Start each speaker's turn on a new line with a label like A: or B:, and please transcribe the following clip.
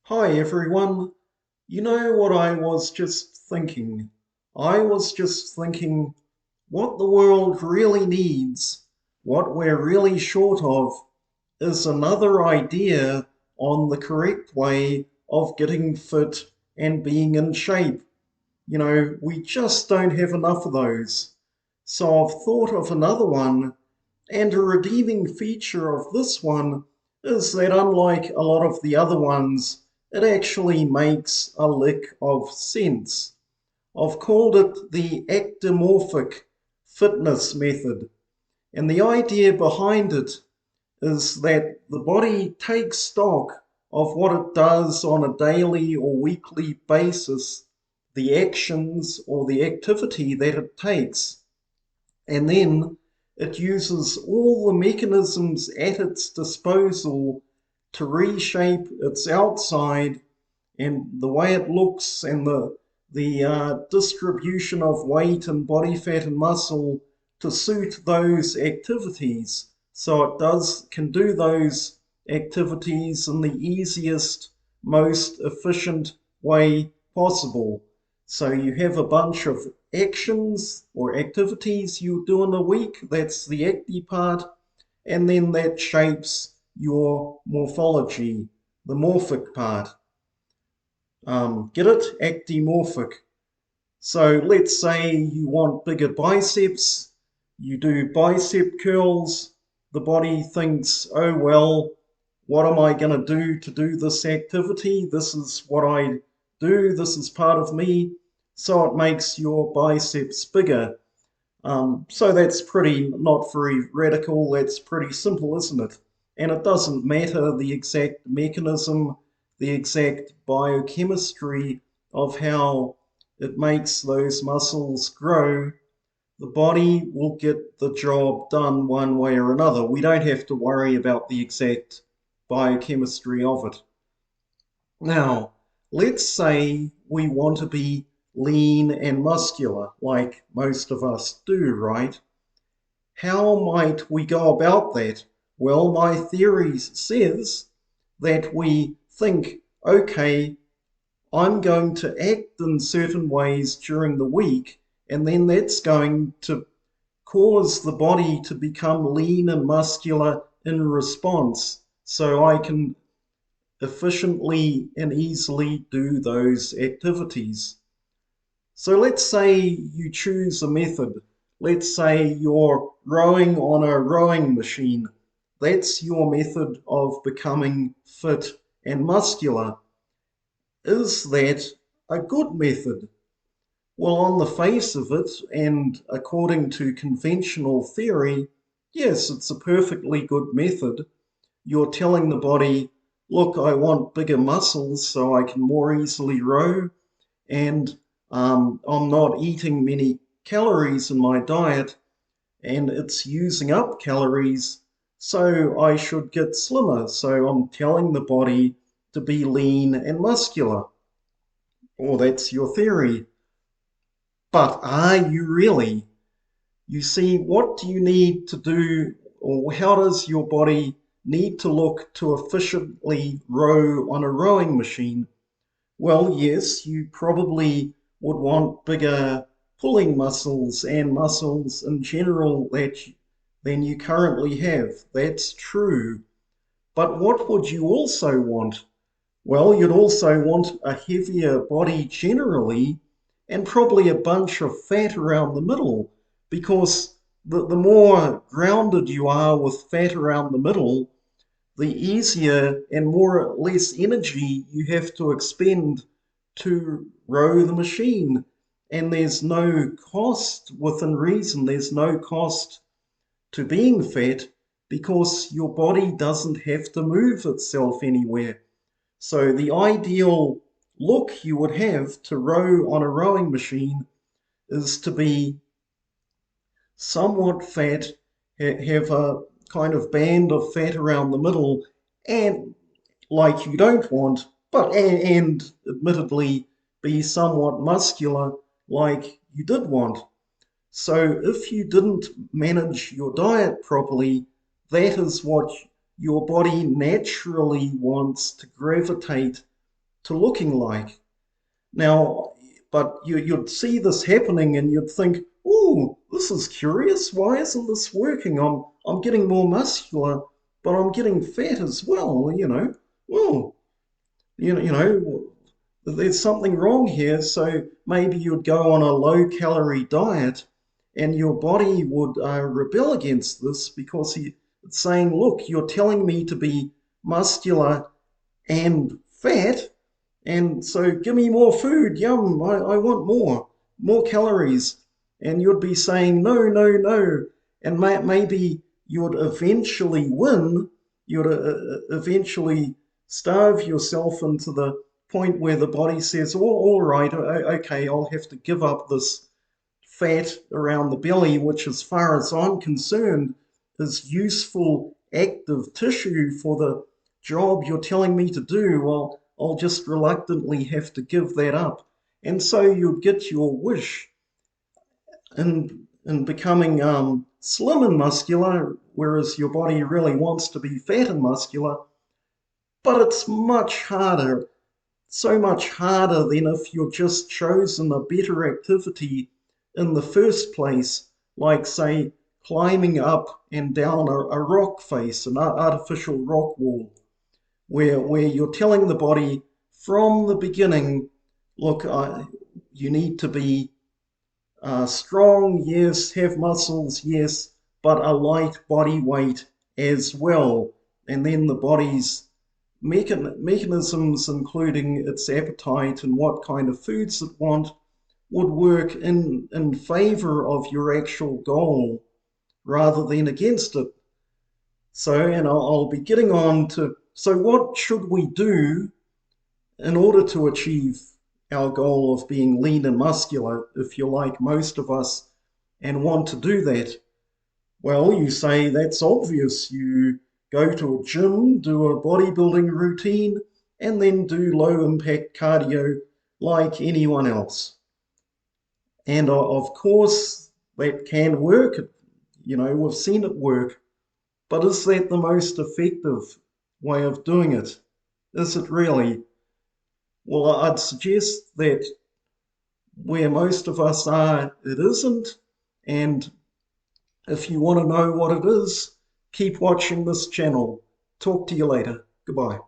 A: Hi everyone. You know what I was just thinking? I was just thinking what the world really needs, what we're really short of, is another idea on the correct way of getting fit and being in shape. We just don't have enough of those. So I've thought of another one, and a redeeming feature of this one is that unlike a lot of the other ones, it actually makes a lick of sense. I've called it the Actimorphic Fitness method, and the idea behind it is that the body takes stock of what it does on a daily or weekly basis, the actions or the activity that it takes, and then it uses all the mechanisms at its disposal to reshape its outside and the way it looks and the distribution of weight and body fat and muscle to suit those activities. So it can do those activities in the easiest, most efficient way possible. So you have a bunch of actions or activities you do in a week. That's the acty part, and then that shapes your morphology, the morphic part. Get it? Actimorphic. So let's say you want bigger biceps, you do bicep curls, the body thinks, oh well, what am I going to do this activity? This is what I do, this is part of me. So it makes your biceps bigger. So that's pretty not very radical, that's pretty simple, isn't it? And it doesn't matter the exact mechanism, the exact biochemistry of how it makes those muscles grow. The body will get the job done one way or another. We don't have to worry about the exact biochemistry of it. Now, let's say we want to be lean and muscular, like most of us do, right? How might we go about that? Well, my theory says that we think, okay, I'm going to act in certain ways during the week, and then that's going to cause the body to become lean and muscular in response, so I can efficiently and easily do those activities. So let's say you choose a method. Let's say you're rowing on a rowing machine. That's your method of becoming fit and muscular. Is that a good method? Well, on the face of it, and according to conventional theory, yes, it's a perfectly good method. You're telling the body, look, I want bigger muscles so I can more easily row, and I'm not eating many calories in my diet, and it's using up calories, so I should get slimmer. So I'm telling the body to be lean and muscular. Or that's your theory. But are you really? You see, what do you need to do, or how does your body need to look to efficiently row on a rowing machine? Well, yes, you probably would want bigger pulling muscles and muscles in general than you currently have. That's true. But what would you also want? Well, you'd also want a heavier body generally and probably a bunch of fat around the middle because the more grounded you are with fat around the middle, the easier and more or less energy you have to expend to row the machine. And there's no cost within reason, there's no cost to being fat because your body doesn't have to move itself anywhere. So the ideal look you would have to row on a rowing machine is to be somewhat fat, have a kind of band of fat around the middle, and like you don't want, but and admittedly be somewhat muscular like you did want. So if you didn't manage your diet properly, that is what your body naturally wants to gravitate to looking like. Now, but you'd see this happening and you'd think, oh, this is curious. Why isn't this working? I'm getting more muscular, but I'm getting fat as well, you know. Well, you know, there's something wrong here. So maybe you'd go on a low calorie diet and your body would rebel against this because it's saying, look, you're telling me to be muscular and fat, and so give me more food. Yum, I want more calories. And you'd be saying, no, no, no. And maybe you'd eventually win. You'd eventually starve yourself into the point where the body says, oh, all right, okay, I'll have to give up this fat around the belly, which, as far as I'm concerned, is useful active tissue for the job you're telling me to do. Well, I'll just reluctantly have to give that up. And so you'd get your wish in becoming slim and muscular, whereas your body really wants to be fat and muscular. But it's much harder, so much harder than if you're just chosen a better activity in the first place, like, say, climbing up and down a rock face, an artificial rock wall, where you're telling the body from the beginning, look, you need to be strong, yes, have muscles, yes, but a light body weight as well. And then the body's mechanisms, including its appetite and what kind of foods it wants, would work in favor of your actual goal rather than against it. So, and I'll be getting on to, so what should we do in order to achieve our goal of being lean and muscular, if you're like most of us and want to do that? Well, you say that's obvious. You go to a gym, do a bodybuilding routine, and then do low impact cardio like anyone else. And of course, that can work. You know, we've seen it work. But is that the most effective way of doing it? Is it really? Well, I'd suggest that where most of us are, it isn't. And if you want to know what it is, keep watching this channel. Talk to you later. Goodbye.